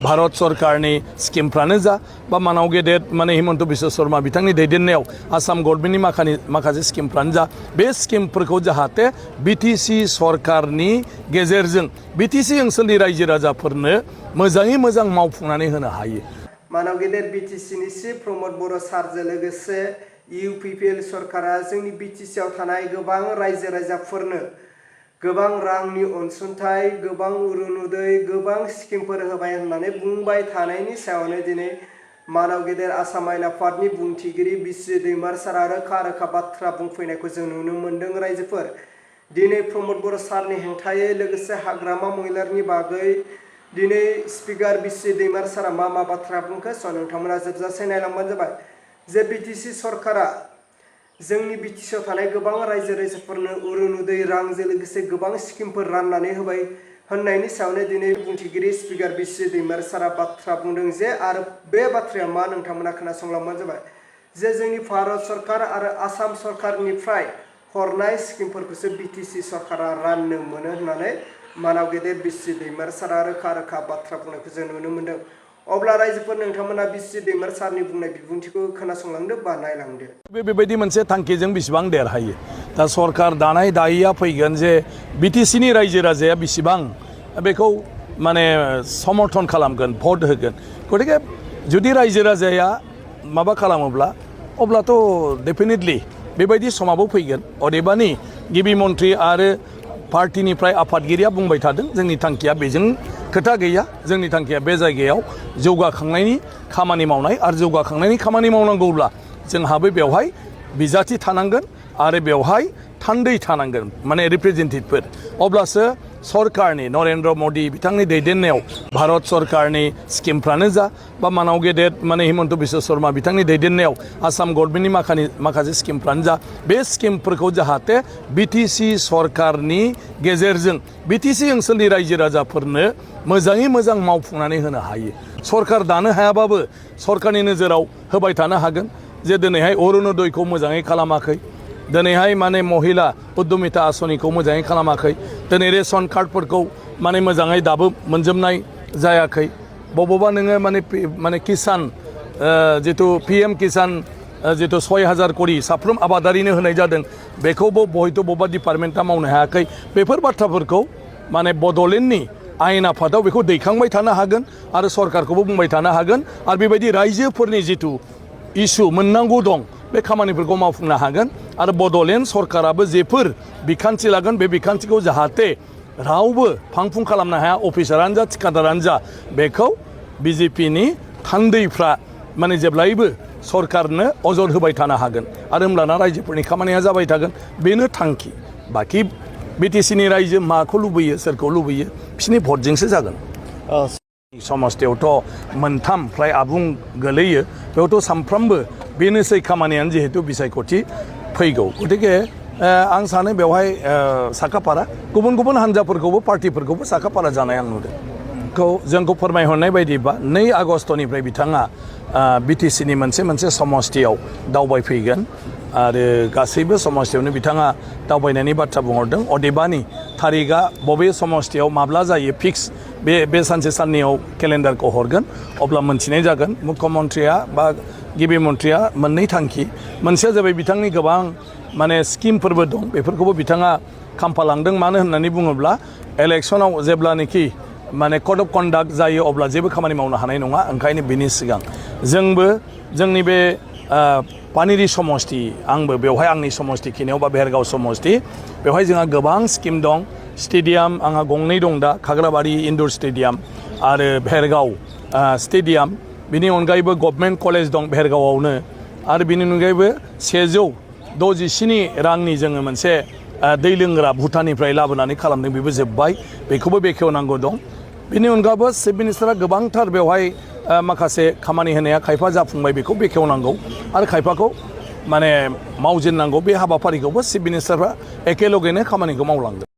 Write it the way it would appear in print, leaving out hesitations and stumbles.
भारत सरकारनि स्किमफ्रानो जा बा मानाव गेदेर माने हिमन्त बिश्व शर्मा बिथांनि दैदेननायाव आसाम गभर्नमेन्टनि माखासे स्किमफ्रानो जा बे स्किमफोरखौ जाहाथे बिटिसि सरकारनि गेजेरजों बिटिसि ओनसोलनि रायजो राजाफोरनो मोजाङै मोजां मावफुंनानै होनो हायो। मानाव गेदेर बिटिसिनि चिफ प्रमद बर' सारजों लोगोसे इउपिपिएल सरकारा जोंनि बिटिसिआव थानाय गोबां रायजो राजाफोरनो गोबां रांनि अनसुंथाइ, गोबां अरुनोदय, गोबां स्किमफोर होबाय होननानै बुंबाय थानायनि सायावनो दिनै मानाव गेदेर आसाम आयेन आफादनि बुंथिगिरि बिस्वजित दैमारी सारा रोखा बाथ्रा बुंफैनायखौ जों नुनो मोन्दों। रायजोफोर दिनै प्रमद बर' सारनि हेंथायै लोगोसे हाग्रामा महिलारनि बागै दिनै स्पिकार बिस्वजित दैमारी सारा मा बाथ्रा बुंखो स' नोंथांमोना जोबजासे नायलांबानो जाबाय जे बिटिसि सरकारा जोंनि बिटिसिआव थानाय गोबां रायजो राजाफोरनो अरुनोदय रांजों लोगोसे गोबां स्किमफोर राननानै होबाय होननायनि सायावनो दिनै बुंथिगिरि स्पिकार बिस्वजित दैमारी सारा बाथ्रा बुंदों जे आरो बे बाथ्राया मा नोंथांमोना खोनासंलांबानो जाबाय जे जोंनि भारत सरकार आरो आसाम सरकारनिफ्राय हरनाय स्किमफोरखौसो बिटिसि सरकारा राननो मोनो होननानै मानाव गेदेर बिस्वजित दैमारी सारा रोखा बाथ्रा बुंनायखौ जों नुनो मोन्दों। अब्ला रायजोफोर नोंथांमोना बिस्वजित दैमारी सारनि बुंनाय बिबुंथिखौ खोनासंलांदो बा नायलांदो। बेबायदि मोनसे थांखिजों बेसेबां देरहायो दा सरकार दानाय दायिया फैगोन जे बिटिसिनि रायजो राजाया बेसेबां बेखौ माने समर्थन खालामगोन, भट होगोन। गतिके जुदि रायजो राजाया माबा खालामोब्ला अब्लाथ' डेफिनेटलि बेबायदि समाबो फैगोन। अदेबानि गिबि मन्थ्रि आरो पार्टिनिफ्राय आफादगिरिया बुंबाय थादों जोंनि थांखिया बेजों खोथा गैया, जोंनि थांखिया बे जायगायाव जौगाखांनायनि खामानि मावनाय आरो जौगाखांनायनि खामानि मावनांगौब्ला जोंहाबो बेवहाय बिजाथि थानांगोन आरो बेवहाय थान्दै थानांगोन माने रिप्रेजेन्टेटिभफोर। अब्लासो सरकारनि नरेन्द्र मदि बिथांनि दैदेननायाव भारत सरकारनि स्किमफ्रानो जा बा मानाव गेदेर माने हिमन्त बिश्व शर्मा बिथांनि दैदेननायाव आसाम गभर्नमेन्टनि माखासे स्किमफ्रानो जा बे स्किमफोरखौ जाहाथे बिटिसि सरकारनि गेजेरजों बिटिसि ओनसोलनि रायजो राजाफोरनो मोजाङै मोजां मावफुंनानै होनो हायो। सरकार दानो हायाबाबो सरकारनि नोजोराव होबाय थानो हागोन जे दिनैहाय अरुनोदयखौ मोजाङै खालामाखै, दिनैहाय माने महिला उद्यमिता आसनिखौ मोजाङै खालामाखै, दिनै रेशन कार्डफोरखौ माने मोजाङै दाबो मोनजोबनाय जायाखै। बबावबा नोङो माने किसान जितु PM किसान जितु 6000 करि साफ्रोम आबादारिनो होनाय जादों बेखौबो हयथ' बबेबा डिपार्टमेन्टआ मावनो हायाखै। बेफोर बाथ्राफोरखौ माने बड'लेण्डनि आयेन आफादाव बेखौ दैखांबाय थानो हागोन आरो सरकारखौबो बुंबाय थानो हागोन आरो बेबायदि रायजोफोरनि जितु इसु मोननांगौ दं बे खामानिफोरखौ मावफुंनो हागोन आरो बड'लेण्ड सरकाराबो जेफोर बिखान्थि लागोन बे बिखान्थिखौ जाहाथे रावबो फांफुं खालामनो हाया, अफिसारानो जा थिखादारानो जा, बेखौ बिजेपिनि थान्दैफ्रा माने जेब्लायबो सरकारनो अजद होबाय थानो हागोन आरो होमब्लाना रायजोफोरनि खामानिया जाबाय थागोन। बेनो थांखि। बाखि बिटिसिनि रायजो माखौ लुबैयो, सोरखौ लुबैयो बिसोरनि भटजोंसो जागोन। समस्थियावथ' मोनथाम फ्राय आबुं गोलैयो, बेयावथ' सामफ्रामबो बेनोसै खामानियानो जिहेतु बिसायख'थि फैगौ। गतिके आं सानो बेवहाय साखाफारा गुबुन हान्जाफोरखौबो पार्टिफोरखौबो साखाफारा जानाय आं नुदों। जोंखौ फोरमायहरनाय बायदिबा 2 आगस्टनिफ्राय बिथाङा बिटिसिनि मोनसे समस्थियाव दावबायफैगोन आरो गासैबो समस्थियावनो बिथाङा दावबायनायनि बाथ्रा बुंहरदों। अदेबानि थारिखआ बबे समस्थियाव माब्ला जायो फिक्स बे सानसे साननैयाव केलेन्डारखौ हरगोन, अब्ला मोनथिनाय जागोन। मुख्यमन्थ्रिया बा गिबि मन्थ्रिया मोननै थांखि, मोनसेया जाबाय बिथांनि गोबां माने स्किमफोरबो दं बेफोरखौबो बिथाङा खामफालांदों। मानो होननानै बुङोब्ला इलेक्सनाव जेब्लानोखि माने कड अफ कन्डाक्ट जायो अब्ला जेबो खामानि मावनो हानाय नङा। ओंखायनो बिनि सिगां जोंबो जोंनि बे पानेरि समस्ति, आंबो बेवहाय आंनि समस्ति खिनियाव बा भेरगाव समस्ति बेवहाय जोंहा गोबां स्किम दं। स्टेडियाम आंहा 2 दं दा, खाग्राबारि इनडोर स्टेडियाम आरो भेरगाव स्टेडियाम। बिनि अनगायैबो गभर्नमेन्ट कलेज दं भेरगावआवनो आरो बिनि अनगायैबो 167 रांनि जोङो मोनसे दै लोंग्रा भुटाननिफ्राय लाबोनानै खालामदों, बेबो जोब्बाय, बेखौबो बेखेवनांगौ दं। बिनि अनगाबो चिफ मिनिस्टारा गोबांथार बेवहाय माखासे खामानि होनाया खायफा जाफुंबाय बेखौ बेखेवनांगौ आरो खायफाखौ माने मावजेननांगौ। बे हाबाफारिखौबो चिफ मिनिस्टारफ्रा एखेलगेनो खामानिखौ मावलांदों।